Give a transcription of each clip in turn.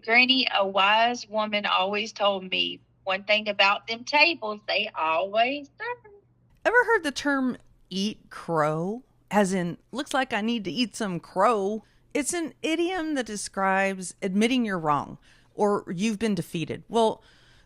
Granny, a wise woman always told me one thing about them tables, they always turn. Ever heard the term eat crow? As in, looks like I need to eat some crow. It's an idiom that describes admitting you're wrong or you've been defeated. Well,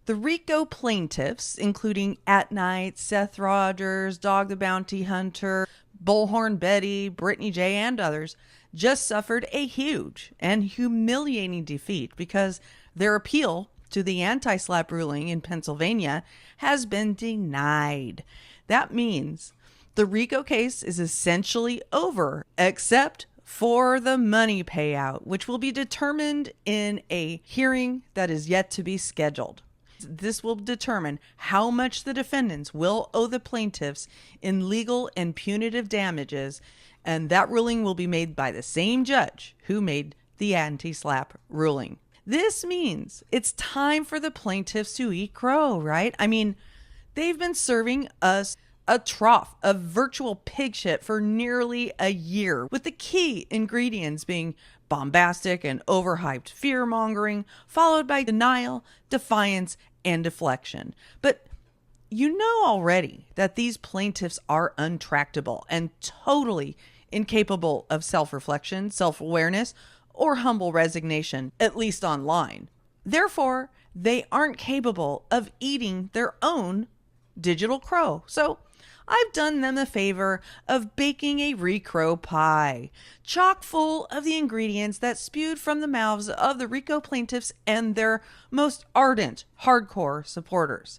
the RICO plaintiffs, including At Night, Seth Rogers, Dog the Bounty Hunter, Bullhorn Betty, Brittany Jay, and others, just suffered a huge and humiliating defeat because their appeal to the anti-SLAPP ruling in Pennsylvania has been denied. That means the RICO case is essentially over, except for the money payout, which will be determined in a hearing that is yet to be scheduled. This will determine how much the defendants will owe the plaintiffs in legal and punitive damages, and that ruling will be made by the same judge who made the anti-SLAPP ruling. This means it's time for the plaintiffs to eat crow, right? I mean, they've been serving us a trough of virtual pig shit for nearly a year, with the key ingredients being bombastic and overhyped fear-mongering, followed by denial, defiance, and deflection. But you know already that these plaintiffs are untractable and totally incapable of self-reflection, self-awareness, or humble resignation, at least online. Therefore, they aren't capable of eating their own digital crow. So I've done them the favor of baking a RICROW pie, chock full of the ingredients that spewed from the mouths of the RICO plaintiffs and their most ardent, hardcore supporters.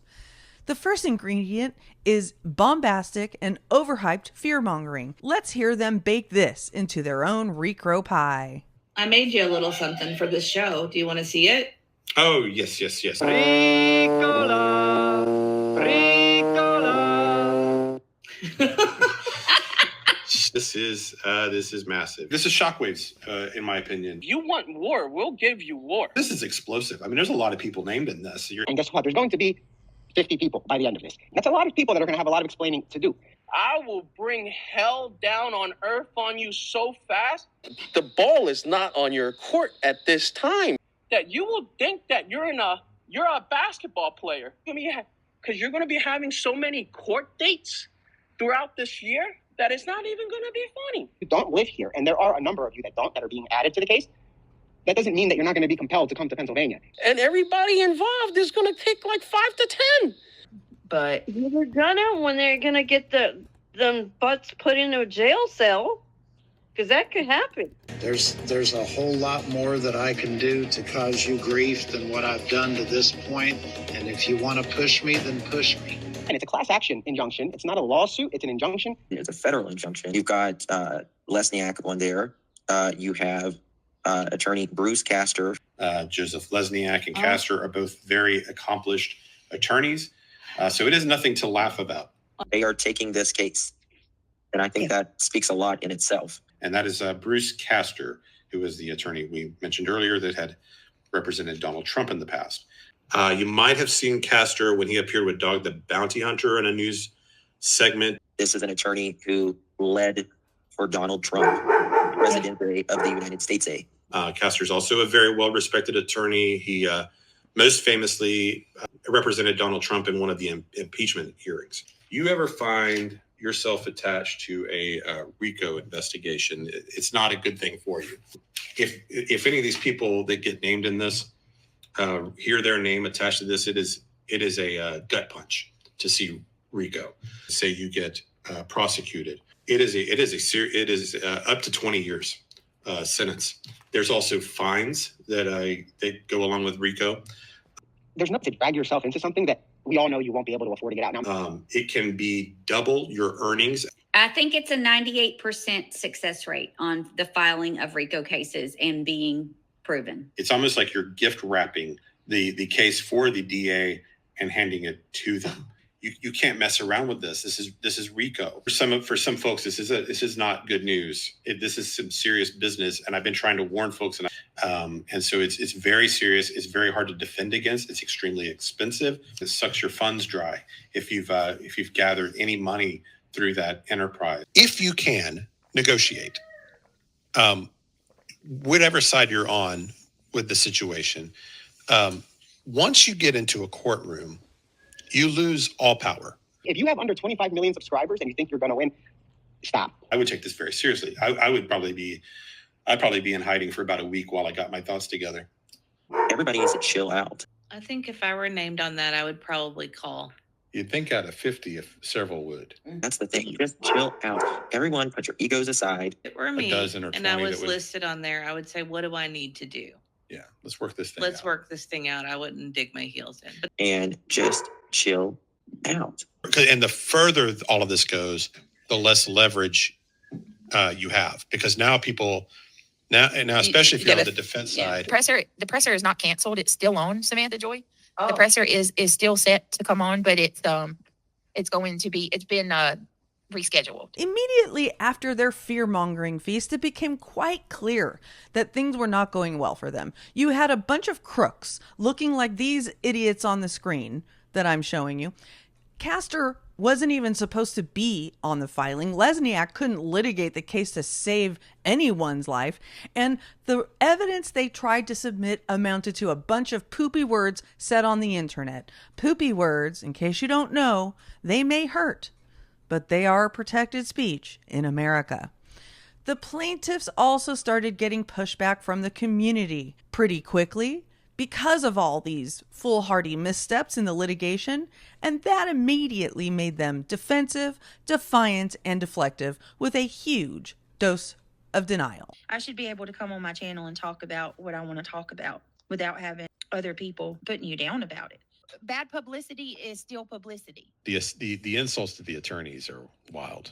The first ingredient is bombastic and overhyped fear-mongering. Let's hear them bake this into their own RICROW pie. I made you a little something for this show. Do you want to see it? Oh, yes. Ricola. This is massive. This is shockwaves, in my opinion. You want war, we'll give you war. This is explosive. I mean, there's a lot of people named in this. And guess what? There's going to be 50 people by the end of this. That's a lot of people that are going to have a lot of explaining to do. I will bring hell down on earth on you so fast. The ball is not on your court at this time. That you will think that you're a basketball player. Because you're going to be having so many court dates throughout this year that it's not even going to be funny. You don't live here, and there are a number of you that are being added to the case. That doesn't mean that you're not going to be compelled to come to Pennsylvania. And everybody involved is going to take like 5 to 10. But they're gonna when they're gonna get them butts put into a jail cell, because that could happen. There's a whole lot more that I can do to cause you grief than what I've done to this point. And if you want to push me, then push me. And it's a class action injunction. It's not a lawsuit. It's an injunction. It's a federal injunction. You've got Lesniak on there. You have attorney Bruce Castor. Joseph Lesniak and Castor are both very accomplished attorneys. So it is nothing to laugh about. They are taking this case. And I think that speaks a lot in itself. And that is Bruce Castor, who was the attorney we mentioned earlier that had represented Donald Trump in the past. You might have seen Castor when he appeared with Dog the Bounty Hunter in a news segment. This is an attorney who led for Donald Trump, President of the United States. Castor's also a very well-respected attorney. He most famously represented Donald Trump in one of the impeachment hearings. You ever find yourself attached to a RICO investigation, it's not a good thing for you. If any of these people that get named in this hear their name attached to this, it is a gut punch to see RICO. Say you get prosecuted, it is up to 20 years sentence. There's also fines that go along with RICO. There's no to drag yourself into something that we all know you won't be able to afford to get out now. It can be double your earnings. I think it's a 98% success rate on the filing of RICO cases and being proven. It's almost like you're gift wrapping the case for the DA and handing it to them. You can't mess around with this. This is RICO. For some folks, this is not good news. This is some serious business, and I've been trying to warn folks. And so it's very serious. It's very hard to defend against. It's extremely expensive. It sucks your funds dry if you've gathered any money through that enterprise. If you can negotiate, whatever side you're on, with the situation. Once you get into a courtroom, you lose all power. If you have under 25 million subscribers and you think you're going to win, stop. I would take this very seriously. I'd probably be in hiding for about a week while I got my thoughts together. Everybody needs to chill out. I think if I were named on that, I would probably call. You'd think out of 50, if several would. That's the thing. Just chill out. Everyone, put your egos aside. If it were me, dozen or and I 20 was that would- listed on there, I would say, what do I need to do? Yeah, let's work this thing Let's out. work this thing out. I wouldn't dig my heels in. But And just chill out. And the further all of this goes, the less leverage you have, because now people especially if you're on the defense side. The presser is not canceled. It's still on, Samantha Joy. The presser is still set to come on, but it's been rescheduled. Immediately after their fear-mongering feast, it became quite clear that things were not going well for them. You had a bunch of crooks looking like these idiots on the screen that I'm showing you. Castor wasn't even supposed to be on the filing. Lesniak couldn't litigate the case to save anyone's life. And the evidence they tried to submit amounted to a bunch of poopy words said on the internet. Poopy words, in case you don't know, they may hurt, but they are protected speech in America. The plaintiffs also started getting pushback from the community pretty quickly because of all these foolhardy missteps in the litigation, and that immediately made them defensive, defiant, and deflective with a huge dose of denial. I should be able to come on my channel and talk about what I want to talk about without having other people putting you down about it. Bad publicity is still publicity. The insults to the attorneys are wild.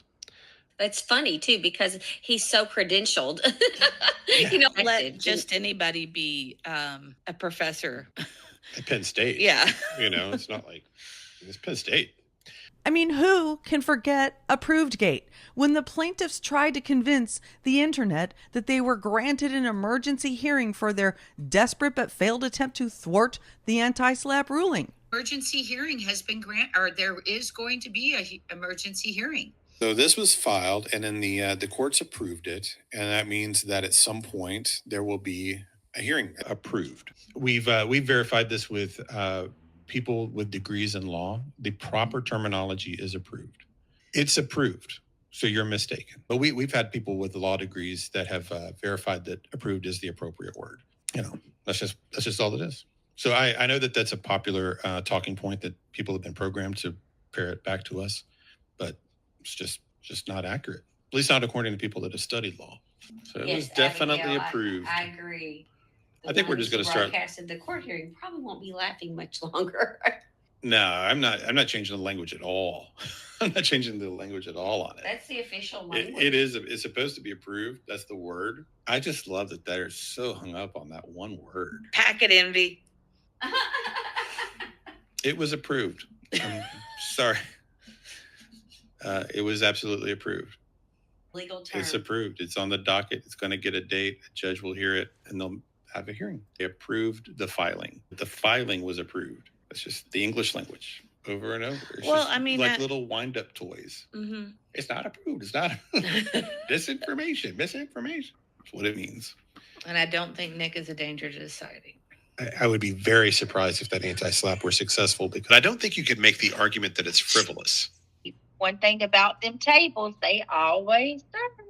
It's funny too, because he's so credentialed. Let just anybody be a professor. At Penn State. Yeah. It's not like it's Penn State. I mean, who can forget Approved Gate, when the plaintiffs tried to convince the internet that they were granted an emergency hearing for their desperate but failed attempt to thwart the anti-SLAPP ruling? Emergency hearing has been granted, or there is going to be an emergency hearing. So this was filed, and then the courts approved it, and that means that at some point there will be a hearing. Approved. We've verified this with people with degrees in law. The proper terminology is approved. It's approved, so you're mistaken. But we've had people with law degrees that have verified that approved is the appropriate word. That's just all it is. So I know that that's a popular talking point that people have been programmed to parrot back to us, but it's just not accurate. At least not according to people that have studied law. So it was definitely approved. I agree. I think we're just going to start. Broadcasted the court hearing probably won't be laughing much longer. No, I'm not changing the language at all. I'm not changing the language at all on it. That's the official language. It's supposed to be approved. That's the word. I just love that they're so hung up on that one word. Packet envy. It was approved. I'm sorry. It was absolutely approved. Legal term. It's approved. It's on the docket. It's going to get a date. The judge will hear it, and they'll have a hearing. They approved the filing. The filing was approved. It's just the English language over and over. It's just little wind-up toys. Mm-hmm. It's not approved. It's not misinformation. That's what it means. And I don't think Nick is a danger to society. I would be very surprised if that anti-SLAPP were successful, because I don't think you could make the argument that it's frivolous. One thing about them tables, they always serve.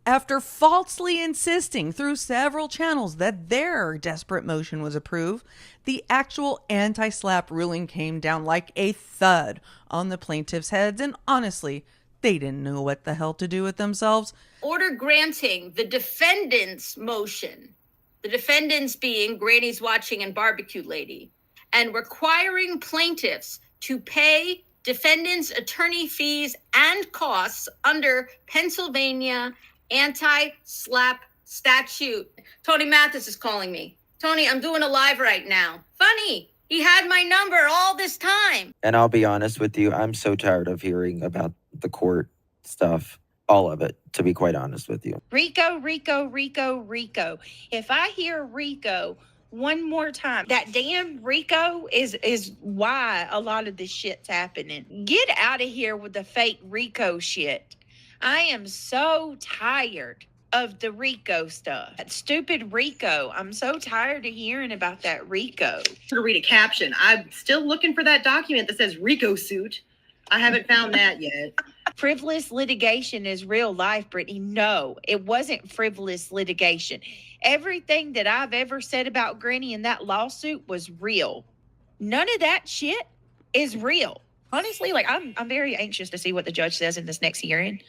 After falsely insisting through several channels that their desperate motion was approved, the actual anti-SLAPP ruling came down like a thud on the plaintiffs' heads, and honestly, they didn't know what the hell to do with themselves. Order granting the defendant's motion, the defendants being Granny's Watching and Barbecue Lady, and requiring plaintiffs to pay defendants' attorney fees and costs under Pennsylvania anti-SLAPP statute. Tony Mathis is calling me. Tony, I'm doing a live right now. Funny, he had my number all this time. And I'll be honest with you, I'm so tired of hearing about the court stuff. All of it, to be quite honest with you. RICO, RICO, RICO, RICO. If I hear RICO one more time, that damn RICO is why a lot of this shit's happening. Get out of here with the fake RICO shit. I am so tired of the RICO stuff. That stupid RICO. I'm so tired of hearing about that RICO. To read a caption. I'm still looking for that document that says RICO suit. I haven't found that yet. Frivolous litigation is real life, Brittany. No, it wasn't frivolous litigation. Everything that I've ever said about Granny in that lawsuit was real. None of that shit is real. Honestly, like I'm very anxious to see what the judge says in this next hearing,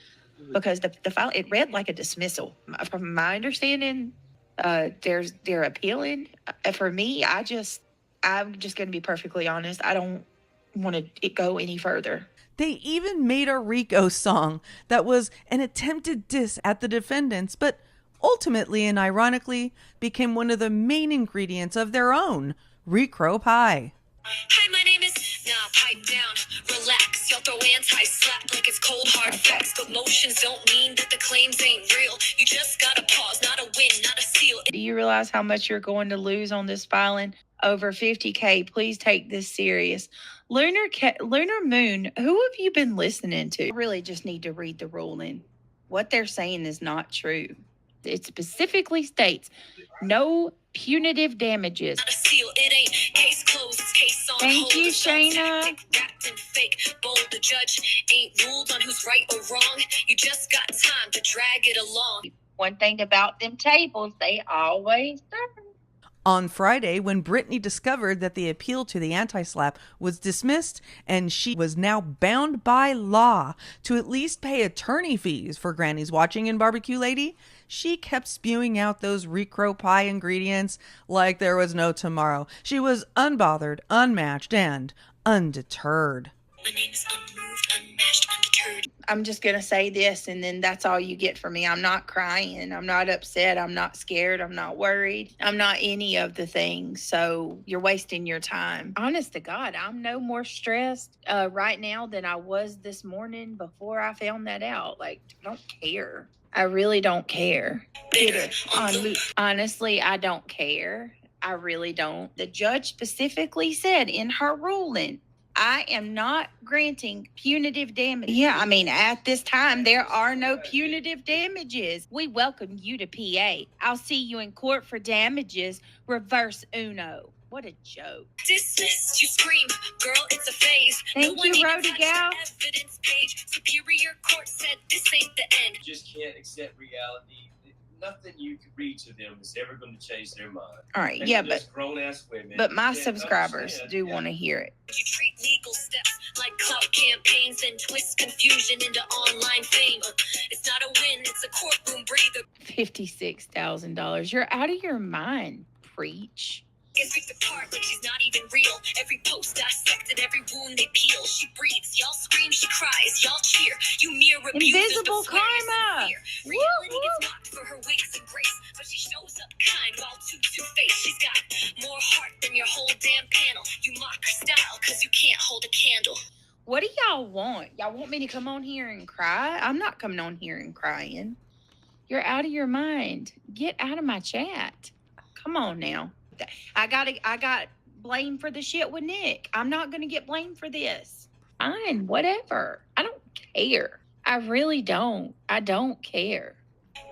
because the file, it read like a dismissal. From my understanding, they're appealing. For me, I'm just going to be perfectly honest. I don't want it go any further. They even made a RICO song that was an attempted diss at the defendants, but ultimately and ironically became one of the main ingredients of their own RICROW PIE. Hi, my name is... Nah, pipe down, relax. Y'all throw anti-SLAPP like it's cold hard facts, but motions don't mean that the claims ain't real. You just gotta pause, not a win, not a steal. Do you realize how much you're going to lose on this filing? Over $50,000. Please take this serious. Lunar Moon, who have you been listening to? I really just need to read the ruling. What they're saying is not true. It specifically states no punitive damages. Not a steal, it ain't case closed, it's case on Thank hold. you, It's all Shayna. tactic, wrapped in fake, bold. The judge ain't ruled on who's right or wrong. You just got time to drag it along. One thing about them tables, they always turn. On Friday, when Brittany discovered that the appeal to the anti-SLAPP was dismissed and she was now bound by law to at least pay attorney fees for Granny's Watching and Barbecue Lady, she kept spewing out those RICROW PIE ingredients like there was no tomorrow. She was unbothered, unmatched, and undeterred. My name is unmoved, unmatched, undeterred. I'm just going to say this, and then that's all you get from me. I'm not crying. I'm not upset. I'm not scared. I'm not worried. I'm not any of the things. So you're wasting your time. Honest to God, I'm no more stressed right now than I was this morning before I found that out. Like, I don't care. I really don't care. Honestly, I don't care. I really don't. The judge specifically said in her ruling, I am not granting punitive damages. Yeah, I mean, at this time, there are no punitive damages. We welcome you to PA. I'll see you in court for damages. Reverse uno. What a joke. Dismissed, you scream, girl, it's a phase. Thank no you, one even Rhodey touched gal. the evidence page. Superior court said this ain't the end. You just can't accept reality. Nothing you can read to them is ever going to change their mind. All right, They're yeah, just grown-ass women. but my They subscribers understand, do yeah. want to hear it. You treat legal steps like clout campaigns and twist confusion into online fame. It's not a win, it's a courtroom breather. $56,000. You're out of your mind. Preach. Gets ripped apart like she's not even real. Every post dissected, every wound they peel. She breathes, y'all scream, she cries, y'all cheer. You mere abusers, Invisible but swear you're karma. sincere. Reality gets mocked for her wigs and grace, but she shows up kind while two-faced. She's got more heart than your whole damn panel. You mock her style cause you can't hold a candle. What do y'all want? Y'all want me to come on here and cry? I'm not coming on here and crying. You're out of your mind. Get out of my chat. Come on now. I got blamed for the shit with Nick. I'm not going to get blamed for this. Fine, whatever. I don't care. I really don't. I don't care.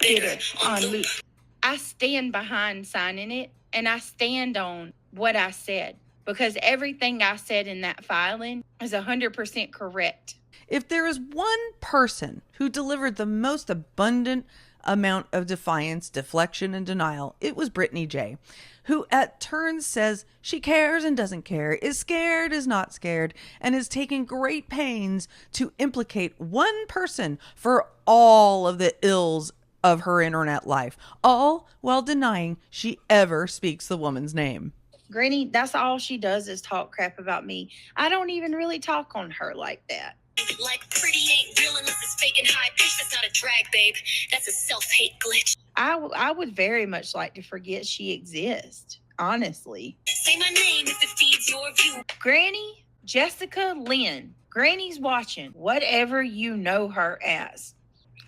I stand behind signing it, and I stand on what I said, because everything I said in that filing is 100% correct. If there is one person who delivered the most abundant amount of defiance, deflection, and denial, it was Brittany Jay, who at turns says she cares and doesn't care, is scared, is not scared, and is taking great pains to implicate one person for all of the ills of her internet life, all while denying she ever speaks the woman's name. Granny, that's all she does is talk crap about me. I don't even really talk on her like that. Like pretty ain't real unless it's fake and high pitch. That's not a drag, babe. That's a self-hate glitch. I would very much like to forget she exists, honestly. Say my name if it feeds your view. Granny, Jessica Lynn, Granny's Watching, whatever you know her as.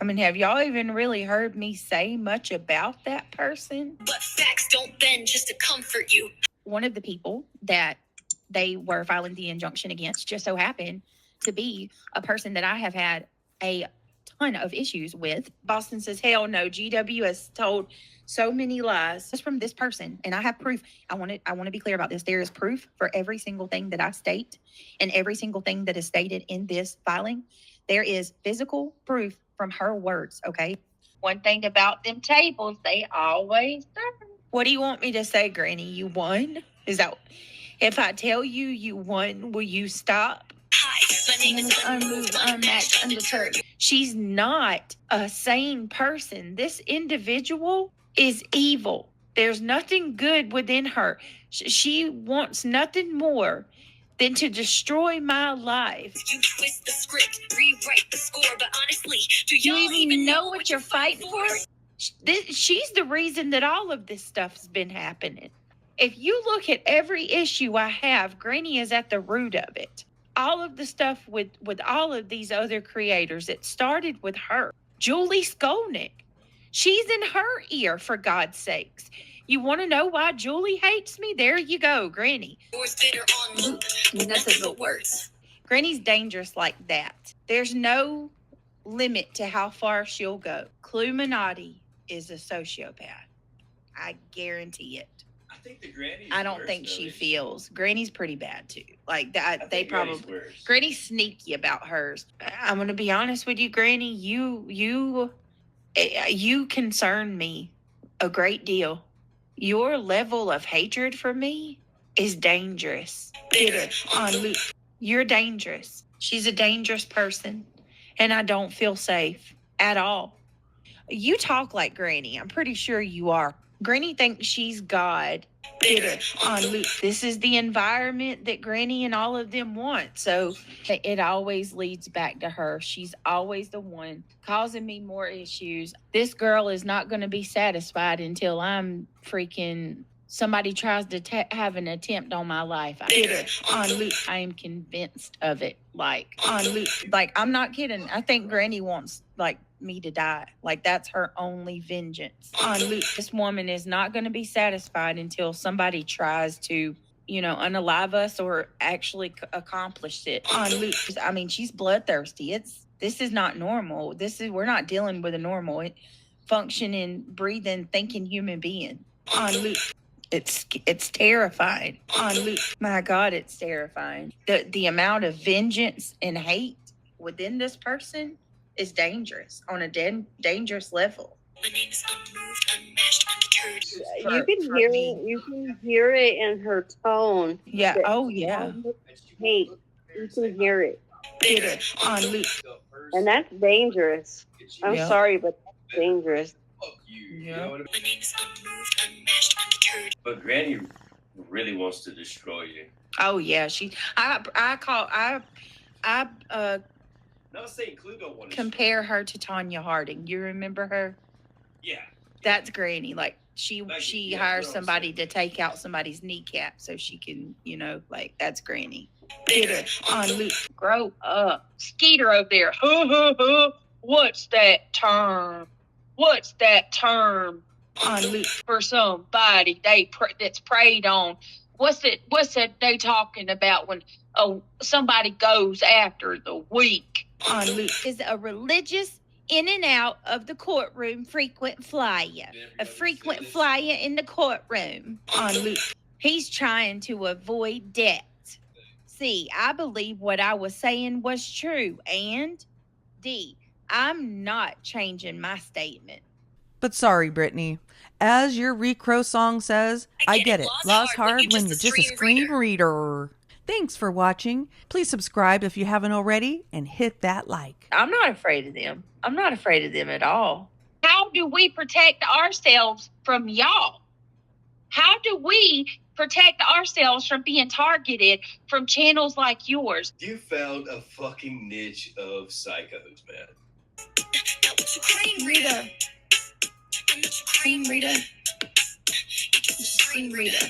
I mean, have y'all even really heard me say much about that person? But facts don't bend just to comfort you. One of the people that they were filing the injunction against just so happened to be a person that I have had a ton of issues with. Boston says, hell no, GW has told so many lies just from this person. And I have proof. I want to be clear about this. There is proof for every single thing that I state and every single thing that is stated in this filing. There is physical proof from her words, okay? One thing about them tables, they always turn. What do you want me to say, Granny? You won? Is that, if I tell you you won, will you stop? Hi, my name is Unmoved, unmatched, undeterred. She's not a sane person. This individual is evil. There's nothing good within her. She wants nothing more than to destroy my life. You twist the script, rewrite the score, but honestly, do You y'all even know what you're fighting for? She's the reason that all of this stuff's been happening. If you look at every issue I have, Granny is at the root of it. All of the stuff with all of these other creators, it started with her. Julie Skolnick. She's in her ear, for God's sakes. You want to know why Julie hates me? There you go, Granny. Yours bitter on loop, nothing but words. Granny's dangerous like that. There's no limit to how far she'll go. Cluminati is a sociopath. I guarantee it. I think the granny. I don't think she feels. Granny's pretty bad too. Like that, they probably. Granny's sneaky about hers. I'm gonna be honest with you, Granny. You concern me a great deal. Your level of hatred for me is dangerous. Bitter on loop. You're dangerous. She's a dangerous person, and I don't feel safe at all. You talk like Granny. I'm pretty sure you are. Granny thinks she's God. Bitter on loop. This is the environment that Granny and all of them want. So it always leads back to her. She's always the one causing me more issues. This girl is not going to be satisfied until I'm freaking somebody tries to have an attempt on my life. Bitter on loop. I am convinced of it. Like on loop. Like, I'm not kidding. I think Granny wants like me to die. Like, that's her only vengeance. On loop. This woman is not going to be satisfied until somebody tries to, unalive us or actually accomplish it. On loop. I mean, she's bloodthirsty. This is not normal. We're not dealing with a normal functioning, breathing, thinking human being. On loop. It's terrifying. On loop. My God, it's terrifying. The amount of vengeance and hate within this person is dangerous on a dangerous level. My name is unmoved, unmatched, undeterred. You can hear it. You can hear it in her tone. Yeah. Oh, yeah. Hate. You can hear it. Bitter on loop. And that's dangerous. I'm sorry, but that's dangerous. Yeah. My name is unmoved, unmatched, undeterred. But Granny really wants to destroy you. Oh yeah, Not saying Clugo wanted compare her to Tanya Harding. You remember her? Yeah. That's Granny. Like she hires somebody to take out somebody's kneecap so she can, that's Granny. Bitter on loop. Grow up. Skeeter over there. What's that term? What's that term? On loop. For somebody that's preyed on. What's it they talking about when somebody goes after the weak? On loop is a religious in and out of the courtroom frequent flyer. A frequent flyer in the courtroom. On loop. He's trying to avoid debt. C, I believe what I was saying was true. And D, I'm not changing my statement. But sorry, Brittany. As your RICROW song says, I get it. Lost hard when you're just a screen reader. Thanks for watching. Please subscribe if you haven't already and hit that like. I'm not afraid of them. I'm not afraid of them at all. How do we protect ourselves from y'all? How do we protect ourselves from being targeted from channels like yours? You found a fucking niche of psychos, man. Screen reader. I'm not your screen reader. You're just a screen reader.